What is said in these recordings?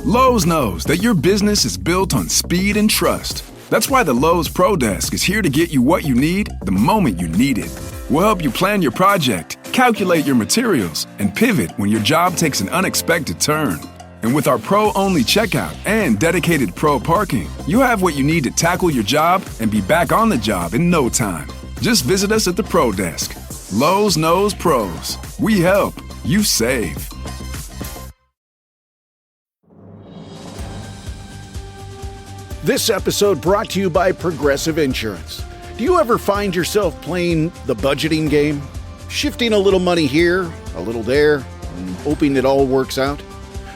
Lowe's knows that your business is built on speed and trust. That's why the Lowe's Pro Desk is here to get you what you need the moment you need it. We'll help you plan your project, calculate your materials, and pivot when your job takes an unexpected turn. And with our Pro-only checkout and dedicated Pro parking, you have what you need to tackle your job and be back on the job in no time. Just visit us at the Pro Desk. Lowe's knows pros. We help. You save. This episode brought to you by Progressive Insurance. Do you ever find yourself playing the budgeting game? Shifting a little money here, a little there, and hoping it all works out?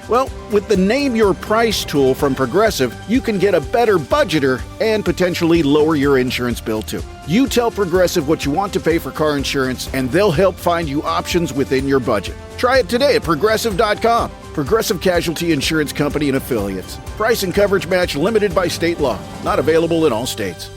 Well, with the Name Your Price tool from Progressive, you can get a better budgeter and potentially lower your insurance bill too. You tell Progressive what you want to pay for car insurance, and they'll help find you options within your budget. Try it today at Progressive.com. Progressive Casualty Insurance Company and Affiliates. Price and coverage match limited by state law. Not available in all states.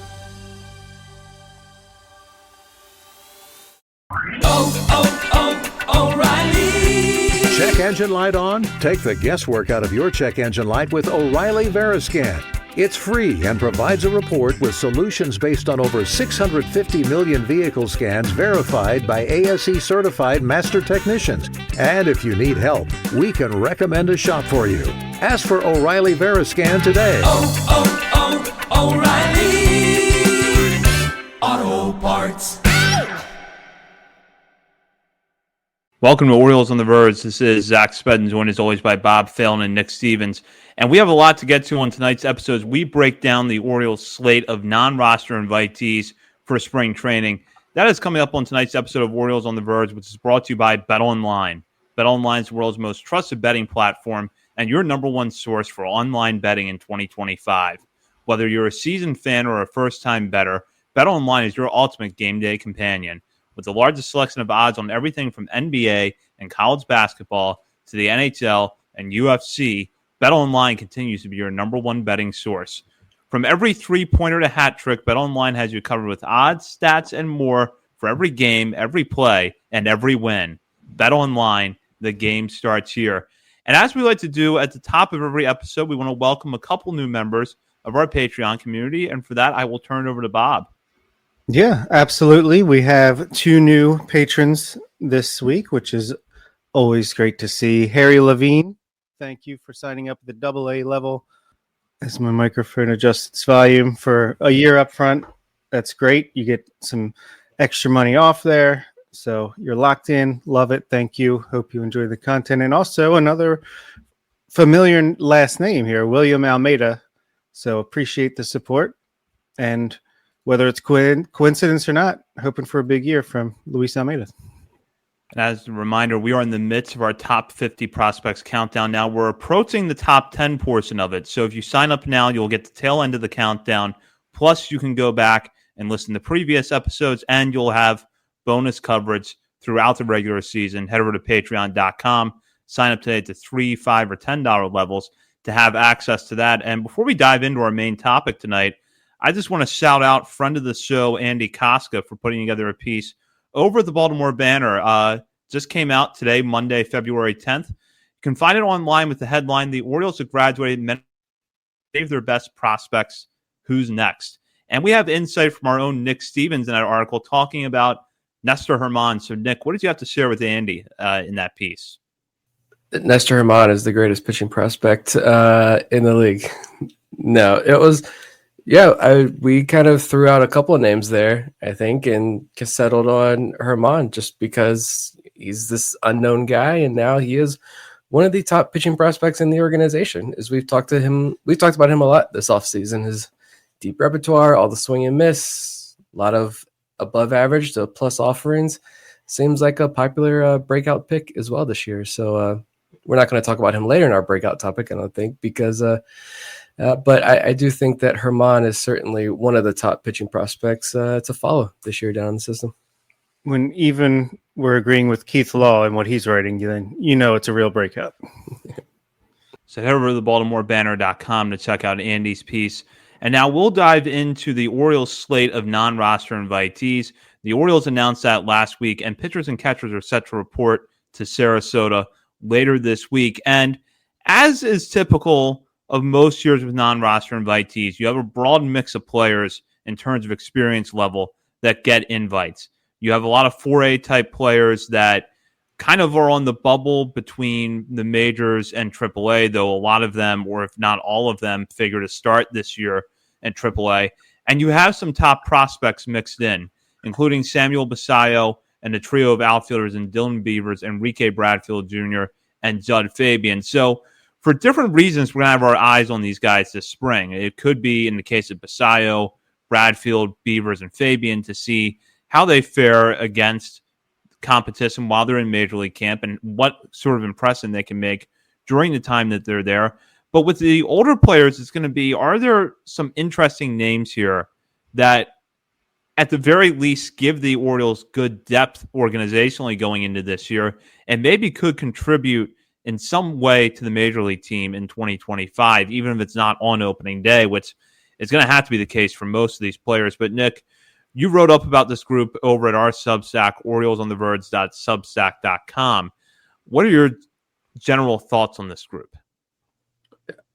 O'Reilly! Check engine light on? Take the guesswork out of your check engine light with O'Reilly Veriscan. It's free and provides a report with solutions based on over 650 million vehicle scans verified by ASE certified master technicians. And if you need help, we can recommend a shop for you. Ask for O'Reilly Veriscan today. O'Reilly Auto Parts. Welcome to Orioles on the Verge. This is Zach Spedden, joined as always by Bob Phelan and Nick Stevens. And we have a lot to get to on tonight's episode. We break down the Orioles slate of non-roster invitees for spring training. That is coming up on tonight's episode of Orioles on the Verge, which is brought to you by BetOnline. BetOnline is the world's most trusted betting platform and your number one source for online betting in 2025. Whether you're a seasoned fan or a first-time bettor, BetOnline is your ultimate game day companion. With the largest selection of odds on everything from NBA and college basketball to the NHL and UFC, BetOnline continues to be your number one betting source. From every three-pointer to hat trick, BetOnline has you covered with odds, stats, and more for every game, every play, and every win. BetOnline, the game starts here. And as we like to do at the top of every episode, we want to welcome a couple new members of our Patreon community. And for that, I will turn it over to Bob. Yeah, absolutely. We have two new patrons this week, which is always great to see. Harry Levine, thank you for signing up at the AA level. As my microphone adjusts its volume for a year up front, that's great. You get some extra money off there. So you're locked in. Love it. Thank you. Hope you enjoy the content. And also another familiar last name here, William Almeida. So appreciate the support. And whether it's coincidence or not, hoping for a big year from Luis Almeida. And as a reminder, we are in the midst of our top 50 prospects countdown now. We're approaching the top 10 portion of it. So if you sign up now, you'll get the tail end of the countdown. Plus, you can go back and listen to previous episodes, and you'll have bonus coverage throughout the regular season. Head over to patreon.com. Sign up today at the $3, $5, or $10 levels to have access to that. And before we dive into our main topic tonight, I just want to shout out friend of the show, Andy Koska, for putting together a piece over at the Baltimore Banner. Just came out today, Monday, February 10th. You can find it online with the headline, "The Orioles have graduated, many save their best prospects. Who's next?" And we have insight from our own Nick Stevens in that article talking about Nestor Germán. So, Nick, what did you have to share with Andy in that piece? Nestor Germán is the greatest pitching prospect in the league. No, it was... Yeah, we kind of threw out a couple of names there, I think, and settled on Germán just because he's this unknown guy, and now he is one of the top pitching prospects in the organization. As we've talked about him a lot this offseason, his deep repertoire, all the swing and miss, a lot of above average to plus offerings. Seems like a popular breakout pick as well this year. So we're not going to talk about him later in our breakout topic, I don't think, because but I do think that Germán is certainly one of the top pitching prospects to follow this year down the system. When even we're agreeing with Keith Law and what he's writing, then you know it's a real breakout. So head over to the BaltimoreBanner.com to check out Andy's piece. And now we'll dive into the Orioles slate of non-roster invitees. The Orioles announced that last week, and pitchers and catchers are set to report to Sarasota later this week. And As is typical of most years with non-roster invitees, you have a broad mix of players in terms of experience level that get invites. You have a lot of 4A type players that kind of are on the bubble between the majors and AAA, though a lot of them, or if not all of them, figure to start this year in AAA. And you have some top prospects mixed in, including Samuel Basayo and a trio of outfielders in Dylan Beavers, Enrique Bradfield Jr., and Judd Fabian. So for different reasons, we're going to have our eyes on these guys this spring. It could be, in the case of Basayo, Bradfield, Beavers, and Fabian, to see how they fare against competition while they're in Major League camp and what sort of impression they can make during the time that they're there. But with the older players, it's going to be, are there some interesting names here that at the very least give the Orioles good depth organizationally going into this year and maybe could contribute in some way to the Major League team in 2025, even if it's not on opening day, which is going to have to be the case for most of these players. But Nick, you wrote up about this group over at our Substack, oriolesontheverge.substack.com. What are your general thoughts on this group?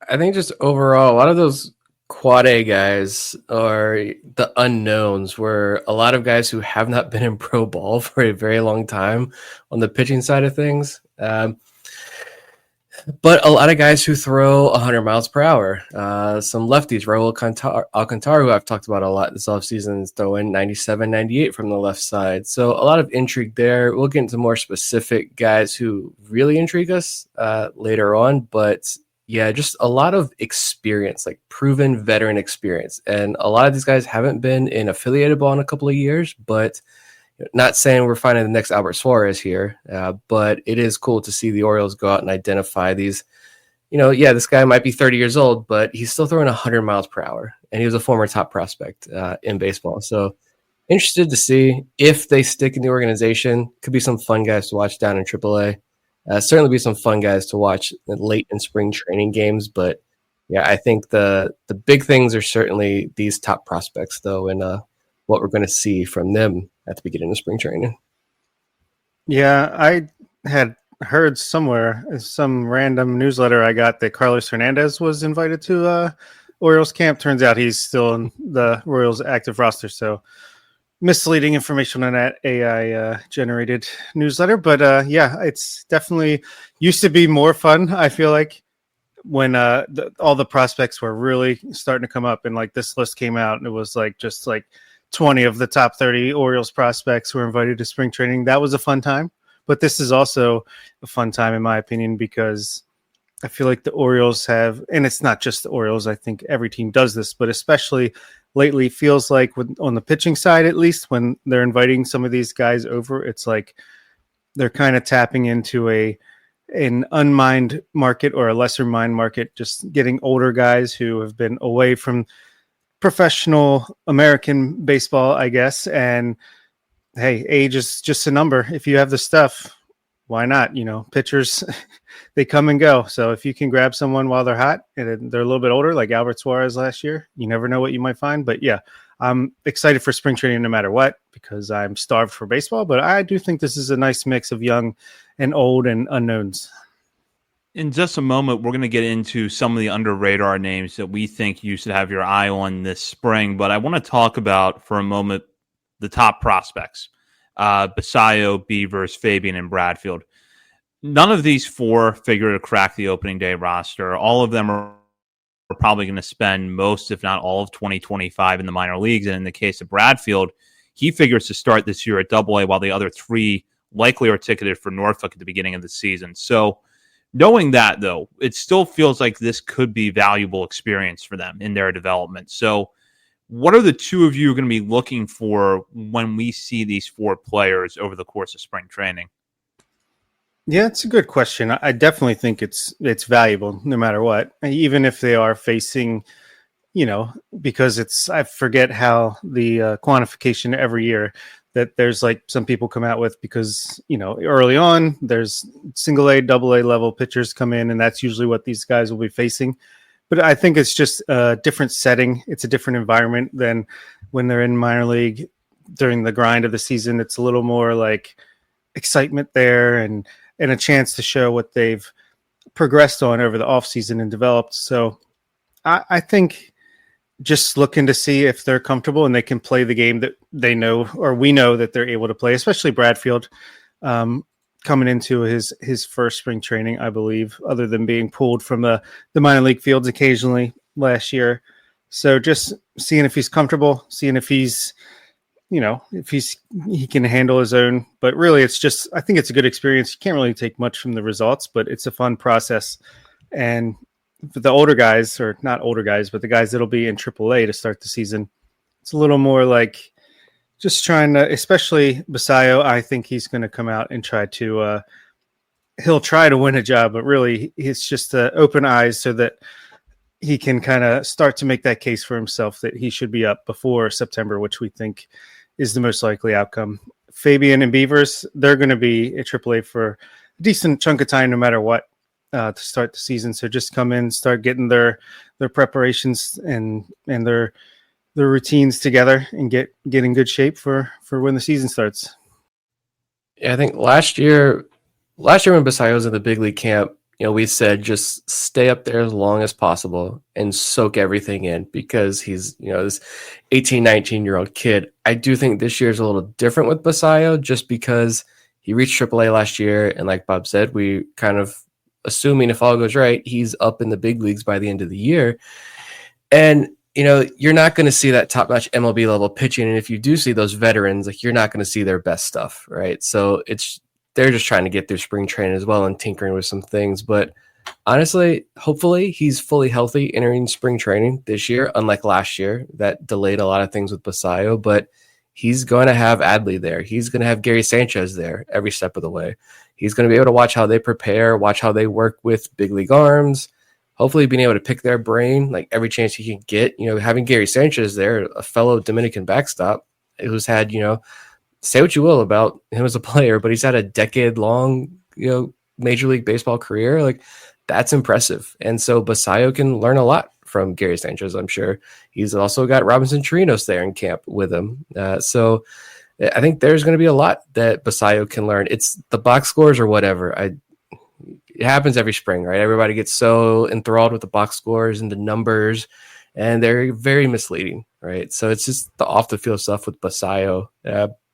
I think just overall, a lot of those quad A guys are the unknowns, were a lot of guys who have not been in pro ball for a very long time on the pitching side of things. But a lot of guys who throw 100 miles per hour. Some lefties, Raul Alcantara, who I've talked about a lot this offseason, is throwing 97, 98 from the left side. So a lot of intrigue there. We'll get into more specific guys who really intrigue us later on. But yeah, just a lot of experience, like proven veteran experience. And a lot of these guys haven't been in affiliated ball in a couple of years, but not saying we're finding the next Albert Suarez here, but it is cool to see the Orioles go out and identify these. This guy might be 30 years old, but he's still throwing 100 miles per hour, and he was a former top prospect in baseball. So interested to see if they stick in the organization. Could be some fun guys to watch down in AAA. Certainly be some fun guys to watch late in spring training games. But yeah, I think the big things are certainly these top prospects, though, and what we're going to see from them at the beginning of spring training. Yeah, I had heard somewhere, some random newsletter I got, that Carlos Hernandez was invited to Orioles camp. Turns out he's still in the Royals active roster. So misleading information on that AI generated newsletter. But yeah, it's definitely used to be more fun, I feel like, when all the prospects were really starting to come up, and like this list came out and it was like just like 20 of the top 30 Orioles prospects were invited to spring training. That was a fun time. But this is also a fun time, in my opinion, because I feel like the Orioles have, and it's not just the Orioles, I think every team does this, but especially lately feels like on the pitching side, at least, when they're inviting some of these guys over, it's like they're kind of tapping into an unmined market or a lesser mined market, just getting older guys who have been away from professional American baseball, I guess. And hey, age is just a number. If you have the stuff, why not? Pitchers, they come and go. So if you can grab someone while they're hot and they're a little bit older, like Albert Suarez last year, you never know what you might find. But yeah, I'm excited for spring training no matter what, because I'm starved for baseball. But I do think this is a nice mix of young and old and unknowns. In just a moment, we're going to get into some of the under radar names that we think you should have your eye on this spring. But I want to talk about for a moment the top prospects, Basayo, Beavers, Fabian, and Bradfield. None of these four figure to crack the opening day roster. All of them are probably going to spend most, if not all, of 2025 in the minor leagues. And in the case of Bradfield, he figures to start this year at Double-A, while the other three likely are ticketed for Norfolk at the beginning of the season. So knowing that, though, it still feels like this could be valuable experience for them in their development. So what are the two of you going to be looking for when we see these four players over the course of spring training? Yeah, it's a good question. I definitely think it's valuable no matter what, even if they are facing, because I forget how the quantification every year that there's like some people come out with, because, early on there's single A, double A level pitchers come in, and that's usually what these guys will be facing. But I think it's just a different setting. It's a different environment than when they're in minor league during the grind of the season. It's a little more like excitement there and a chance to show what they've progressed on over the offseason and developed. So I think just looking to see if they're comfortable and they can play the game that they know, or we know that they're able to play, especially Bradfield coming into his first spring training, I believe, other than being pulled from the minor league fields occasionally last year. So just seeing if he's comfortable, seeing if he's, if he can handle his own. But really, it's just, I think it's a good experience. You can't really take much from the results, but it's a fun process. And for the older guys, or not older guys, but the guys that'll be in AAA to start the season, it's a little more like just trying to, especially Basayo, I think he's going to come out and try to, he'll try to win a job, but really it's just to open eyes so that he can kind of start to make that case for himself that he should be up before September, which we think is the most likely outcome. Fabian and Beavers, they're going to be at AAA for a decent chunk of time, no matter what, to start the season. So just come in, start getting their preparations and their routines together and get in good shape for when the season starts. Yeah, I think last year when Basayo was in the big league camp, we said just stay up there as long as possible and soak everything in, because he's, this 18, 19-year-old kid. I do think this year is a little different with Basayo, just because he reached AAA last year. And like Bob said, we kind of assuming if all goes right, he's up in the big leagues by the end of the year. And, you're not going to see that top-notch MLB level pitching. And if you do see those veterans, like, you're not going to see their best stuff, right? So they're just trying to get through spring training as well and tinkering with some things. But honestly, hopefully he's fully healthy entering spring training this year, unlike last year that delayed a lot of things with Basayo. But he's going to have Adley there. He's going to have Gary Sanchez there every step of the way. He's going to be able to watch how they prepare, watch how they work with big league arms, hopefully being able to pick their brain like every chance he can get. Having Gary Sanchez there, a fellow Dominican backstop who's had, say what you will about him as a player, but he's had a decade-long, Major League Baseball career. Like, that's impressive. And so Basayo can learn a lot from Gary Sanchez, I'm sure. He's also got Robinson Chirinos there in camp with him. So I think there's going to be a lot that Basayo can learn. It's the box scores or whatever. It happens every spring, right? Everybody gets so enthralled with the box scores and the numbers, and they're very misleading, right? So it's just the off-the-field stuff with Basayo.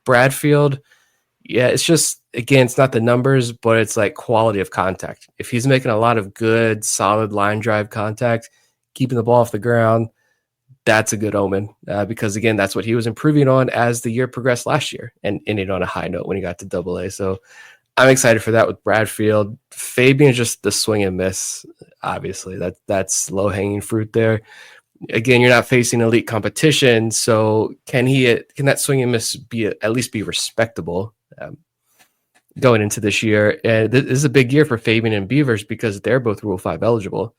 Bradfield, yeah, it's just, again, it's not the numbers, but it's like quality of contact. If he's making a lot of good, solid line drive contact, keeping the ball off the ground, that's a good omen, because, again, that's what he was improving on as the year progressed last year and ended on a high note when he got to AA. So I'm excited for that with Bradfield. Fabian is just the swing and miss, obviously. That's low-hanging fruit there. Again, you're not facing elite competition, so can that swing and miss at least be respectable going into this year? And this is a big year for Fabian and Beavers because they're both Rule 5 eligible.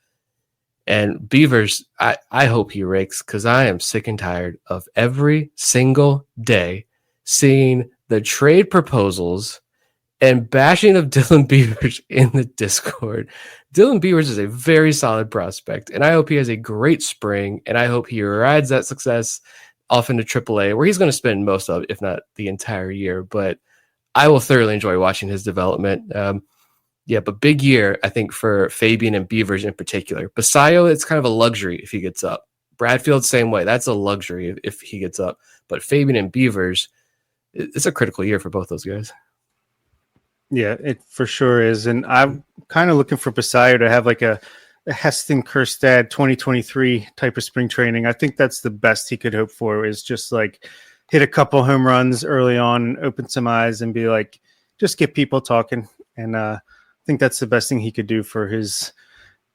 And Beavers, I hope he rakes, because I am sick and tired of every single day seeing the trade proposals and bashing of Dylan Beavers in the Discord. Dylan Beavers is a very solid prospect, and I hope he has a great spring, and I hope he rides that success off into AAA, where he's going to spend most of, if not the entire year. But I will thoroughly enjoy watching his development. But big year, I think, for Fabian and Beavers in particular. Basayo, it's kind of a luxury if he gets up. Bradfield, same way. That's a luxury if he gets up. But Fabian and Beavers, it's a critical year for both those guys. Yeah, it for sure is. And I'm kind of looking for Basayo to have like a Heston Kjerstad 2023 type of spring training. I think that's the best he could hope for, is just like hit a couple home runs early on, open some eyes, and be like, just get people talking. And I think that's the best thing he could do for his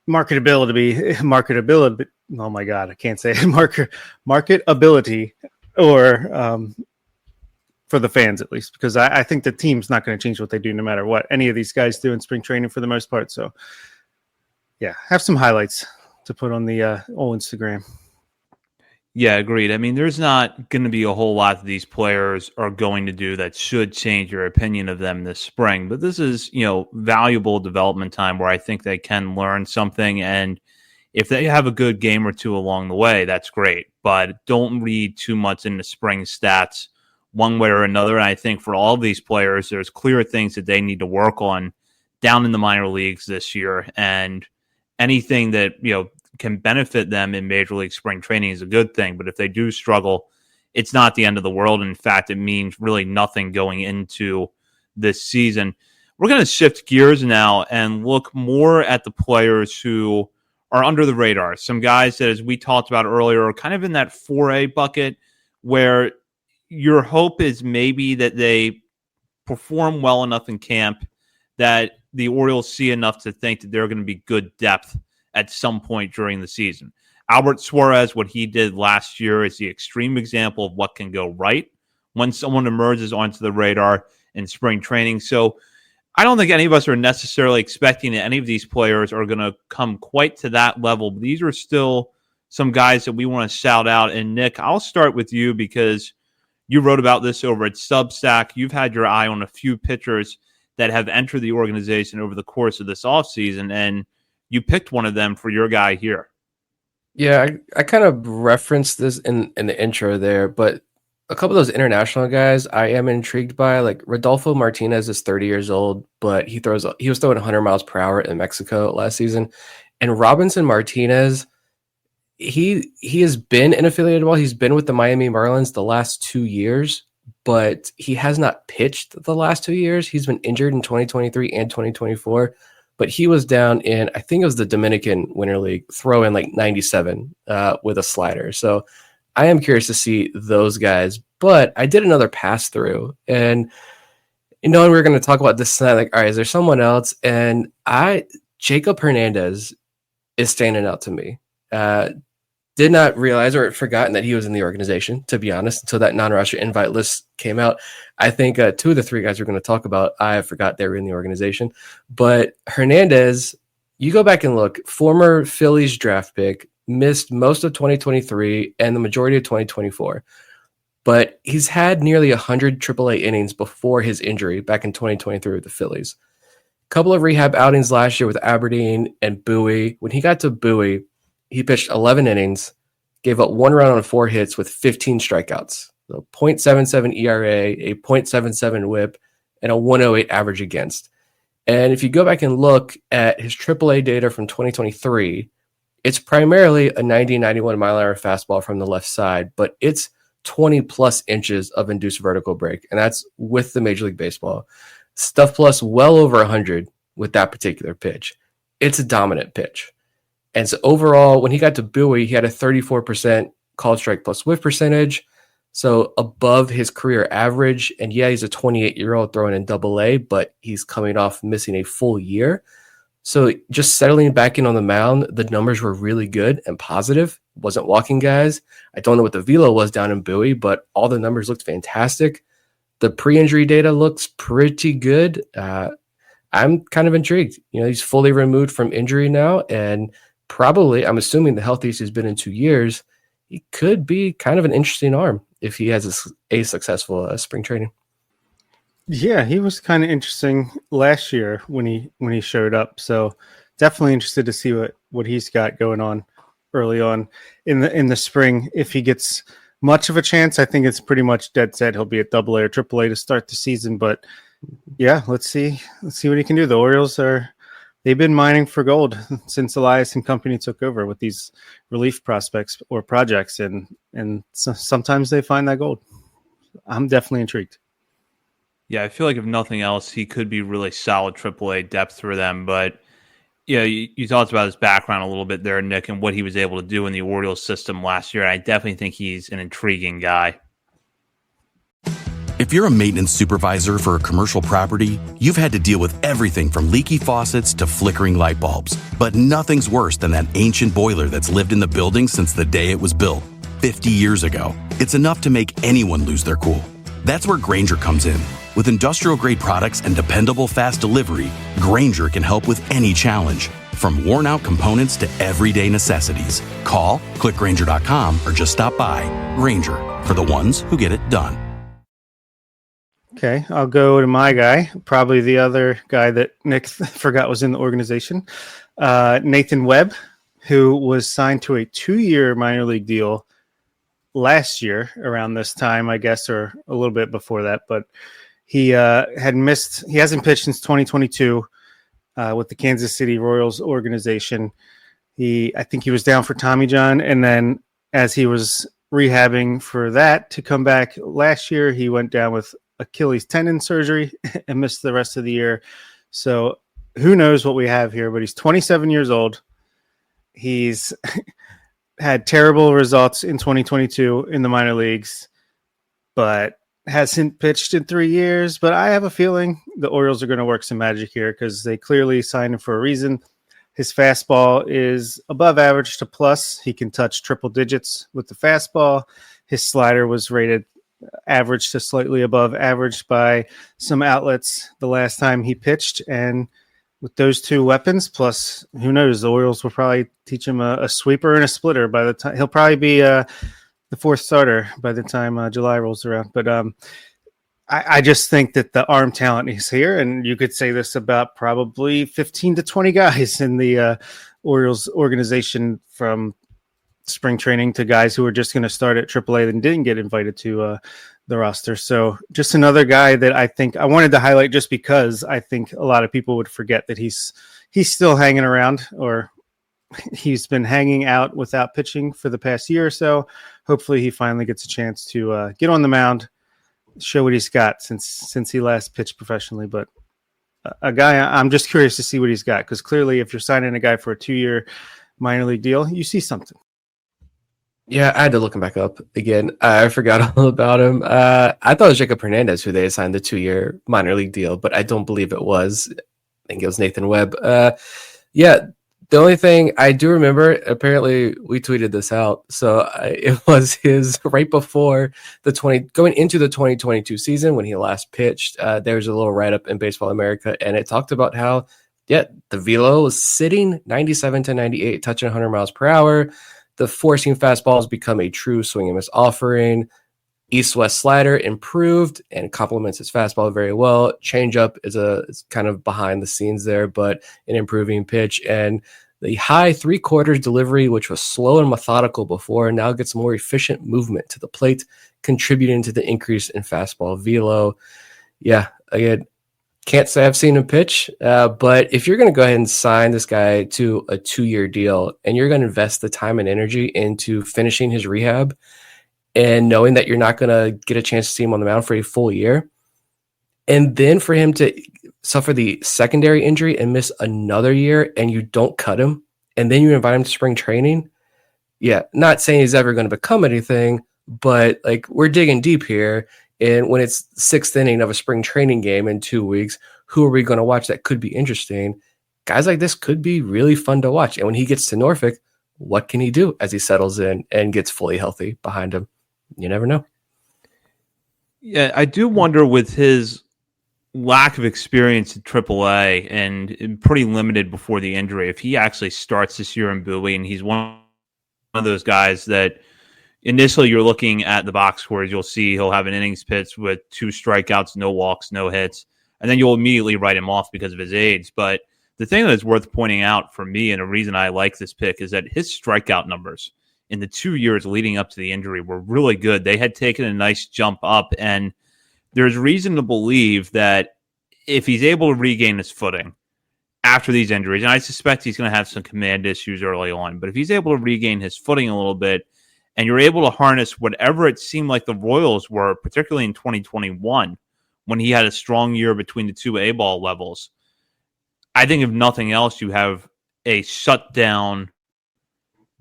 marketability. Oh my God, I can't say it. Marketability, or for the fans, at least, because I think the team's not going to change what they do no matter what any of these guys do in spring training for the most part. So, yeah, have some highlights to put on the old Instagram. Yeah, agreed. I mean, there's not going to be a whole lot that these players are going to do that should change your opinion of them this spring. But this is, valuable development time where I think they can learn something. And if they have a good game or two along the way, that's great. But don't read too much into spring stats one way or another. And I think for all of these players, there's clear things that they need to work on down in the minor leagues this year, and anything that can benefit them in Major League spring training is a good thing. But if they do struggle, it's not the end of the world. In fact, it means really nothing going into this season. We're going to shift gears now and look more at the players who are under the radar. Some guys that, as we talked about earlier, are kind of in that 4A bucket where your hope is maybe that they perform well enough in camp that the Orioles see enough to think that they're going to be good depth at some point during the season. Albert Suarez, what he did last year, is the extreme example of what can go right when someone emerges onto the radar in spring training. So I don't think any of us are necessarily expecting that any of these players are going to come quite to that level. But these are still some guys that we want to shout out. And Nick, I'll start with you because you wrote about this over at Substack. You've had your eye on a few pitchers that have entered the organization over the course of this offseason, and you picked one of them for your guy here. Yeah, I kind of referenced this in the intro there, but a couple of those international guys I am intrigued by. Like Rodolfo Martinez is 30 years old, but he was throwing 100 miles per hour in Mexico last season. And Robinson Martinez, he has been an affiliated ball. He's been with the Miami Marlins the last 2 years, but he has not pitched the last 2 years. He's been injured in 2023 and 2024, but he was down in, I think it was the Dominican Winter League, throwing like 97 with a slider. So I am curious to see those guys, but I did another pass through, and knowing we were going to talk about this tonight, like, all right, is there someone else? And Jacob Hernandez is standing out to me. Did not realize or had forgotten that he was in the organization, to be honest, until that non-roster invite list came out. I think two of the three guys we're going to talk about, I forgot they were in the organization. But Hernandez, you go back and look, former Phillies draft pick, missed most of 2023 and the majority of 2024. But he's had nearly 100 AAA innings before his injury back in 2023 with the Phillies. A couple of rehab outings last year with Aberdeen and Bowie. When he got to Bowie, he pitched 11 innings, gave up 1 run on 4 hits with 15 strikeouts. So 0.77 ERA, a 0.77 whip, and a 108 average against. And if you go back and look at his AAA data from 2023, it's primarily a 90-91 mile-an-hour fastball from the left side, but it's 20-plus inches of induced vertical break, and that's with the Major League Baseball. Stuff plus well over 100 with that particular pitch. It's a dominant pitch. And so overall, when he got to Bowie, he had a 34% called strike plus whiff percentage, so above his career average. And yeah, he's a 28-year-old throwing in Double-A, but he's coming off missing a full year. So just settling back in on the mound, the numbers were really good and positive. Wasn't walking guys. I don't know what the velo was down in Bowie, but all the numbers looked fantastic. The pre-injury data looks pretty good. I'm kind of intrigued. He's fully removed from injury now, and probably, I'm assuming the healthiest he's been in 2 years. He could be kind of an interesting arm if he has a successful spring training. Yeah, he was kind of interesting last year when he showed up. So definitely interested to see what he's got going on early on in the spring. If he gets much of a chance, I think it's pretty much dead set he'll be at Double-A or Triple-A to start the season. But yeah, let's see what he can do. The Orioles they've been mining for gold since Elias and company took over with these relief prospects or projects, and sometimes they find that gold. I'm definitely intrigued. Yeah, I feel like if nothing else, he could be really solid AAA depth for them. But yeah, you talked about his background a little bit there, Nick, and what he was able to do in the Orioles system last year. I definitely think he's an intriguing guy. If you're a maintenance supervisor for a commercial property, you've had to deal with everything from leaky faucets to flickering light bulbs. But nothing's worse than that ancient boiler that's lived in the building since the day it was built, 50 years ago. It's enough to make anyone lose their cool. That's where Grainger comes in. With industrial-grade products and dependable fast delivery, Grainger can help with any challenge, from worn-out components to everyday necessities. Call, click Grainger.com, or just stop by. Grainger, for the ones who get it done. Okay, I'll go to my guy, probably the other guy that Nick forgot was in the organization, Nathan Webb, who was signed to a 2-year minor league deal last year around this time, I guess, or a little bit before that. But he hasn't pitched since 2022. with the Kansas City Royals organization. I think he was down for Tommy John, and then as he was rehabbing for that to come back last year, he went down with Achilles tendon surgery and missed the rest of the year. So who knows what we have here, but he's 27 years old. He's had terrible results in 2022 in the minor leagues, but hasn't pitched in 3 years. But I have a feeling the Orioles are going to work some magic here because they clearly signed him for a reason. His fastball is above average to plus. He can touch triple digits with the fastball. His slider was rated average to slightly above average by some outlets the last time he pitched. And with those two weapons, plus who knows, the Orioles will probably teach him a sweeper and a splitter by the time. He'll probably be the fourth starter by the time July rolls around. But I just think that the arm talent is here, and you could say this about probably 15 to 20 guys in the Orioles organization, from spring training to guys who are just going to start at AAA and didn't get invited to the roster. So just another guy that I think I wanted to highlight just because I think a lot of people would forget that he's still hanging around, or he's been hanging out without pitching for the past year or so. Hopefully he finally gets a chance to get on the mound, show what he's got since he last pitched professionally. But a guy I'm just curious to see what he's got, because clearly if you're signing a guy for a 2-year minor league deal, you see something. Yeah, I had to look him back up again. I forgot all about him. I thought it was Jacob Hernandez who they assigned the 2-year minor league deal, but I don't believe it was. I think it was Nathan Webb. Yeah, the only thing I do remember, apparently we tweeted this out, so it was his right before going into the 2022 season when he last pitched. There was a little write-up in Baseball America, and it talked about how, the velo was sitting 97 to 98, touching 100 miles per hour. The four-seam fastball has become a true swing and miss offering. East-west slider improved and complements his fastball very well. Changeup is kind of behind the scenes there, but an improving pitch. And the high three-quarters delivery, which was slow and methodical before, now gets more efficient movement to the plate, contributing to the increase in fastball velo. Yeah, again, can't say I've seen him pitch, but if you're going to go ahead and sign this guy to a 2-year deal and you're going to invest the time and energy into finishing his rehab and knowing that you're not going to get a chance to see him on the mound for a full year, and then for him to suffer the secondary injury and miss another year and you don't cut him and then you invite him to spring training, not saying he's ever going to become anything, but like we're digging deep here. And when it's 6th inning of a spring training game in 2 weeks, who are we going to watch that could be interesting? Guys like this could be really fun to watch. And when he gets to Norfolk, what can he do as he settles in and gets fully healthy behind him? You never know. Yeah, I do wonder with his lack of experience at AAA and pretty limited before the injury, if he actually starts this year in Bowie, and he's one of those guys that initially you're looking at the box scores, you'll see he'll have an innings pitched with 2 strikeouts, no walks, no hits, and then you'll immediately write him off because of his age. But the thing that's worth pointing out for me, and a reason I like this pick, is that his strikeout numbers in the 2 years leading up to the injury were really good. They had taken a nice jump up, and there's reason to believe that if he's able to regain his footing after these injuries, and I suspect he's going to have some command issues early on, but if he's able to regain his footing a little bit, and you're able to harness whatever it seemed like the Royals were, particularly in 2021, when he had a strong year between the 2 A-ball levels, I think if nothing else, you have a shutdown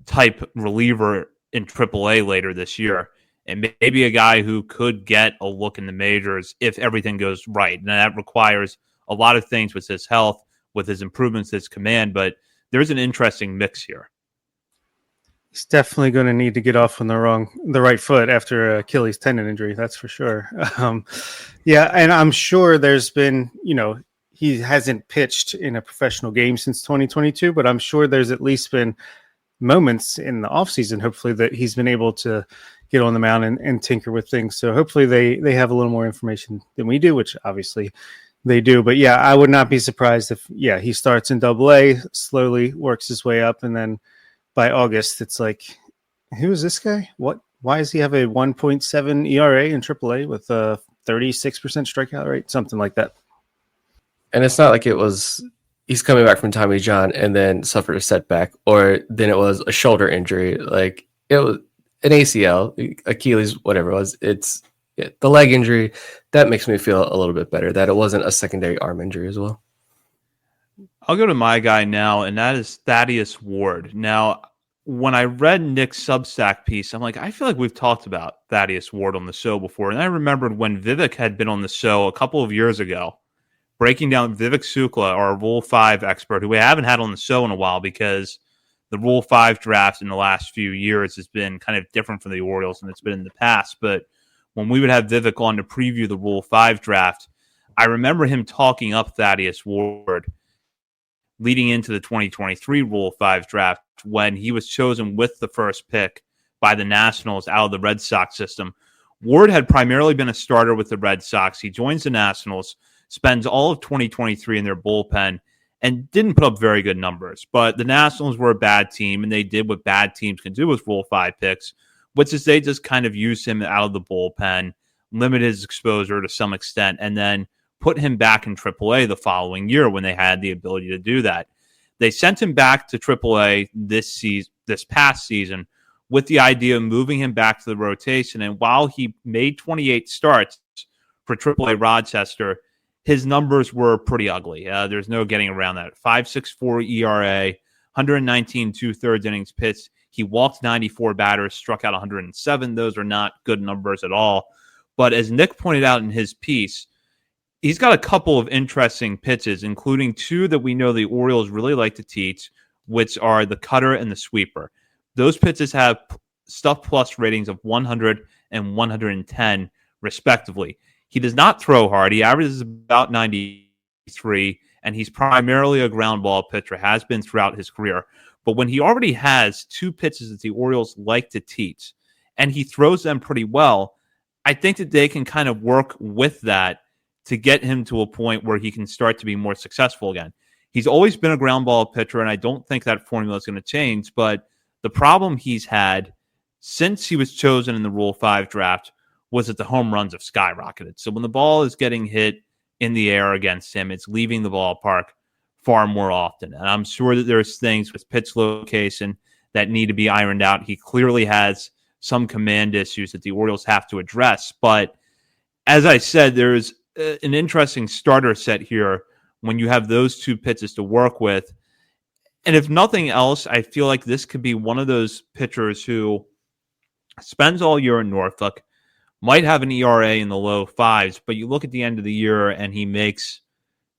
type reliever in AAA later this year, and maybe a guy who could get a look in the majors if everything goes right. And that requires a lot of things with his health, with his improvements, his command, but there's an interesting mix here. He's definitely going to need to get off on the right foot after Achilles tendon injury. That's for sure. And I'm sure there's been, he hasn't pitched in a professional game since 2022, but I'm sure there's at least been moments in the offseason, hopefully, that he's been able to get on the mound and tinker with things. So hopefully they have a little more information than we do, which obviously they do. But I would not be surprised if, he starts in AA, slowly works his way up, and then by August, it's like, who is this guy? What? Why does he have a 1.7 ERA in AAA with a 36% strikeout rate? Something like that. And it's not like it was he's coming back from Tommy John and then suffered a setback, or then it was a shoulder injury. Like it was an ACL, Achilles, whatever it was. The leg injury that makes me feel a little bit better that it wasn't a secondary arm injury as well. I'll go to my guy now, and that is Thaddeus Ward. Now, when I read Nick's Substack piece, I'm like, I feel like we've talked about Thaddeus Ward on the show before. And I remembered when Vivek had been on the show a couple of years ago, breaking down Vivek Sukla, our Rule 5 expert, who we haven't had on the show in a while because the Rule 5 draft in the last few years has been kind of different for the Orioles than it's been in the past. But when we would have Vivek on to preview the Rule 5 draft, I remember him talking up Thaddeus Ward leading into the 2023 Rule 5 draft when he was chosen with the first pick by the Nationals out of the Red Sox system. Ward had primarily been a starter with the Red Sox. He joins the Nationals, spends all of 2023 in their bullpen, and didn't put up very good numbers. But the Nationals were a bad team, and they did what bad teams can do with Rule 5 picks, which is they just kind of used him out of the bullpen, limit his exposure to some extent, and then put him back in AAA the following year when they had the ability to do that. They sent him back to AAA this past season with the idea of moving him back to the rotation. And while he made 28 starts for AAA Rochester, his numbers were pretty ugly. There's no getting around that. 5.64 ERA, 119 2/3 innings pitched. He walked 94 batters, struck out 107. Those are not good numbers at all. But as Nick pointed out in his piece, he's got a couple of interesting pitches, including two that we know the Orioles really like to teach, which are the cutter and the sweeper. Those pitches have stuff plus ratings of 100 and 110, respectively. He does not throw hard. He averages about 93, and he's primarily a ground ball pitcher, has been throughout his career. But when he already has two pitches that the Orioles like to teach, and he throws them pretty well, I think that they can kind of work with that to get him to a point where he can start to be more successful again. He's always been a ground ball pitcher, and I don't think that formula is going to change. But the problem he's had since he was chosen in the Rule 5 draft was that the home runs have skyrocketed. So when the ball is getting hit in the air against him, it's leaving the ballpark far more often. And I'm sure that there's things with pitch location that need to be ironed out. He clearly has some command issues that the Orioles have to address. But as I said, there's an interesting starter set here when you have those two pitches to work with. And if nothing else, I feel like this could be one of those pitchers who spends all year in Norfolk, might have an ERA in the low fives, but you look at the end of the year and he makes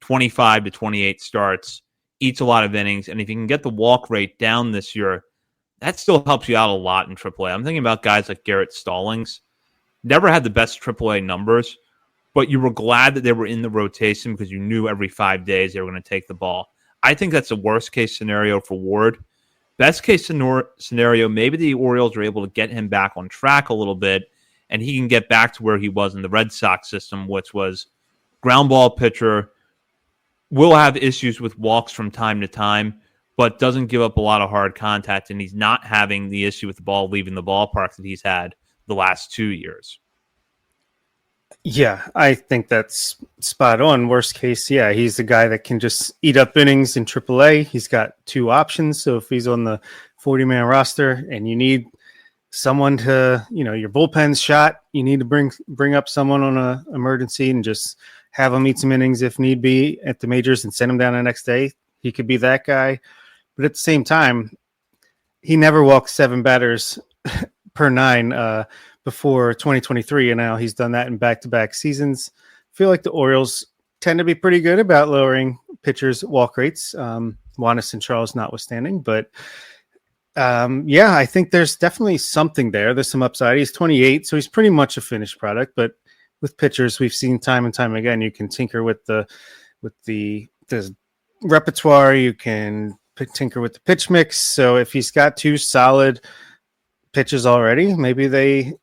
25 to 28 starts, eats a lot of innings, and if you can get the walk rate down this year, that still helps you out a lot in AAA. I'm thinking about guys like Garrett Stallings. Never had the best AAA numbers, but you were glad that they were in the rotation because you knew every 5 days they were going to take the ball. I think that's the worst case scenario for Ward. Best case scenario, maybe the Orioles are able to get him back on track a little bit, and he can get back to where he was in the Red Sox system, which was ground ball pitcher, will have issues with walks from time to time, but doesn't give up a lot of hard contact, and he's not having the issue with the ball leaving the ballpark that he's had the last 2 years. Yeah, I think that's spot on. Worst case, yeah, he's the guy that can just eat up innings in AAA. He's got two options. So if he's on the 40-man roster and you need someone to, your bullpen's shot, you need to bring up someone on an emergency and just have him eat some innings if need be at the majors and send him down the next day. He could be that guy. But at the same time, he never walked 7 batters per 9 before 2023, and now he's done that in back-to-back seasons. I feel like the Orioles tend to be pretty good about lowering pitchers' walk rates, Juanis and Charles notwithstanding. But, I think there's definitely something there. There's some upside. He's 28, so he's pretty much a finished product. But with pitchers, we've seen time and time again, you can tinker with the repertoire. You can tinker with the pitch mix. So if he's got 2 solid pitches already, maybe they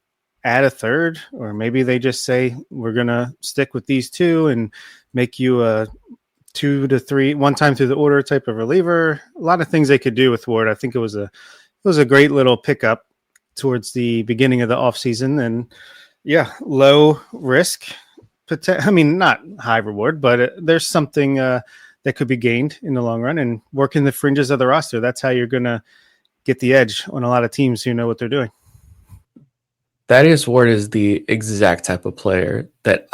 add a third, or maybe they just say, we're going to stick with these 2 and make you a 2 to 3, one time through the order type of reliever. A lot of things they could do with Ward. I think it was a great little pickup towards the beginning of the offseason, and low risk. Not high reward, but there's something that could be gained in the long run and work in the fringes of the roster. That's how you're going to get the edge on a lot of teams who know what they're doing. Thaddeus Ward is the exact type of player that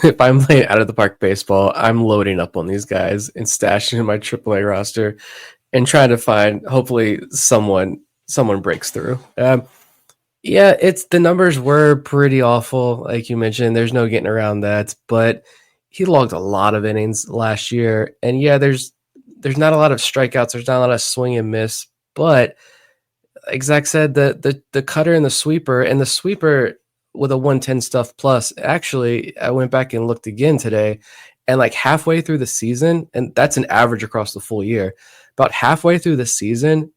if I'm playing out of the park baseball, I'm loading up on these guys and stashing in my AAA roster and trying to find, hopefully someone breaks through. Yeah, the numbers were pretty awful. Like you mentioned, there's no getting around that, but he logged a lot of innings last year. And yeah, there's not a lot of strikeouts. There's not a lot of swing and miss, but like Zach said, the cutter and the sweeper with a 110 stuff plus. Actually, I went back and looked again today, and like halfway through the season, and that's an average across the full year. About halfway through the season,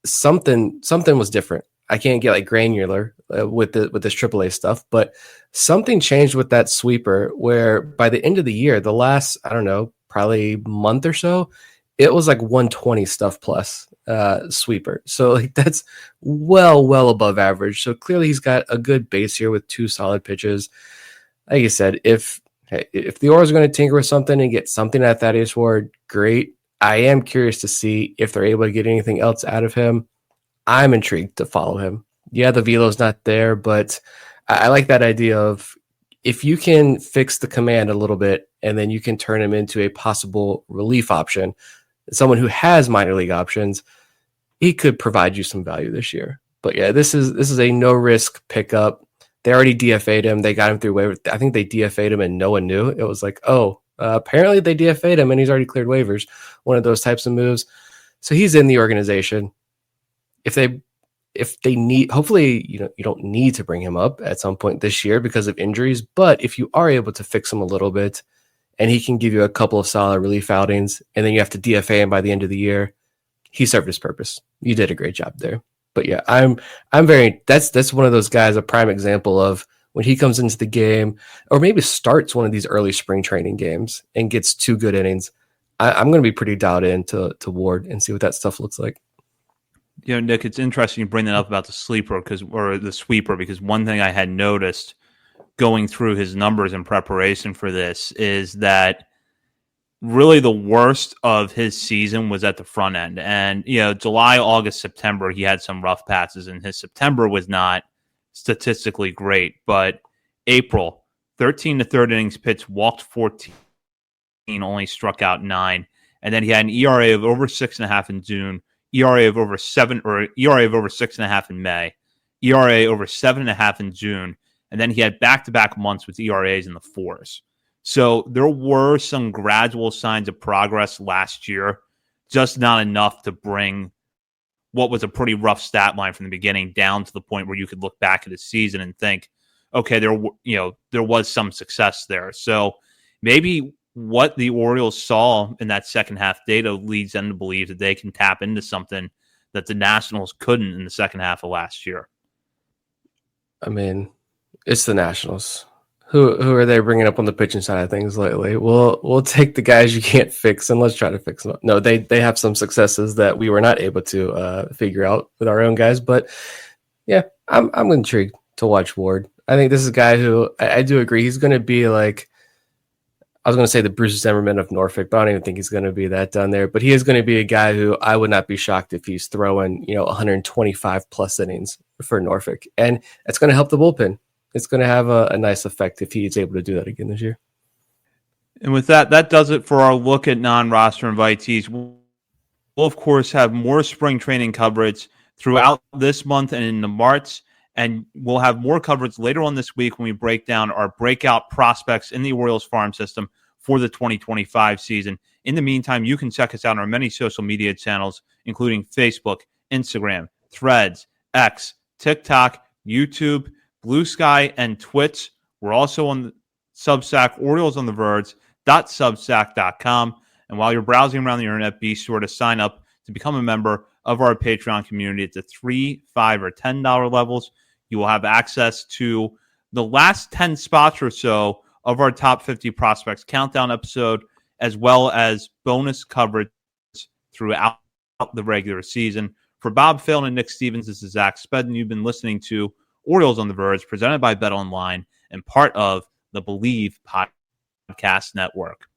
something was different. I can't get like granular with this AAA stuff, but something changed with that sweeper where by the end of the year, the last, I don't know, probably month or so, it was like 120 stuff plus sweeper. So like that's well above average. So clearly he's got a good base here with 2 solid pitches. Like you said, if the Orioles are going to tinker with something and get something at Thaddeus Ward, great. I am curious to see if they're able to get anything else out of him. I'm intrigued to follow him. Yeah, the velo's not there, but I like that idea of if you can fix the command a little bit and then you can turn him into a possible relief option, someone who has minor league options, he could provide you some value this year. But yeah, this is a no risk pickup. They already DFA'd him. They got him through waivers. I think they DFA'd him and no one knew. It was like, apparently they DFA'd him and he's already cleared waivers. One of those types of moves. So he's in the organization. If they need, hopefully, you don't need to bring him up at some point this year because of injuries. But if you are able to fix him a little bit and he can give you a couple of solid relief outings and then you have to DFA him by the end of the year, he served his purpose. You did a great job there. But yeah, that's one of those guys, a prime example of when he comes into the game or maybe starts one of these early spring training games and gets 2 good innings. I'm going to be pretty dialed in to Ward and see what that stuff looks like. Nick, it's interesting you bring that up about the sweeper because one thing I had noticed going through his numbers in preparation for this is that really the worst of his season was at the front end. And, July, August, September, he had some rough patches, and his September was not statistically great. But April, 13 to 3rd innings pitched, walked 14, only struck out 9. And then he had an ERA of over 6.5 in June, ERA of over 6.5 in May, ERA over 7.5 in June, and then he had back-to-back months with ERAs in the 4s. So there were some gradual signs of progress last year, just not enough to bring what was a pretty rough stat line from the beginning down to the point where you could look back at the season and think, okay, there was some success there. So maybe what the Orioles saw in that second half data leads them to believe that they can tap into something that the Nationals couldn't in the second half of last year. I mean, it's the Nationals. Who are they bringing up on the pitching side of things lately? We'll take the guys you can't fix and let's try to fix them. No, they have some successes that we were not able to figure out with our own guys. But yeah, I'm intrigued to watch Ward. I think this is a guy who I do agree he's going to be like, I was going to say the Bruce Zimmerman of Norfolk, but I don't even think he's going to be that down there. But he is going to be a guy who I would not be shocked if he's throwing 125 plus innings for Norfolk, and it's going to help the bullpen. It's going to have a nice effect if he's able to do that again this year. And with that does it for our look at non-roster invitees. We'll, of course, have more spring training coverage throughout this month and into March, and we'll have more coverage later on this week when we break down our breakout prospects in the Orioles farm system for the 2025 season. In the meantime, you can check us out on our many social media channels, including Facebook, Instagram, Threads, X, TikTok, YouTube, Blue Sky, and Twitch. We're also on the Substack, OriolesOnTheVerge.substack.com. And while you're browsing around the internet, be sure to sign up to become a member of our Patreon community at the $3, $5, or $10 levels. You will have access to the last 10 spots or so of our top 50 prospects countdown episode, as well as bonus coverage throughout the regular season. For Bob Phil and Nick Stevens, this is Zach Spedden. You've been listening to Orioles on the Verge, presented by BetOnline and part of the Believe Podcast Network.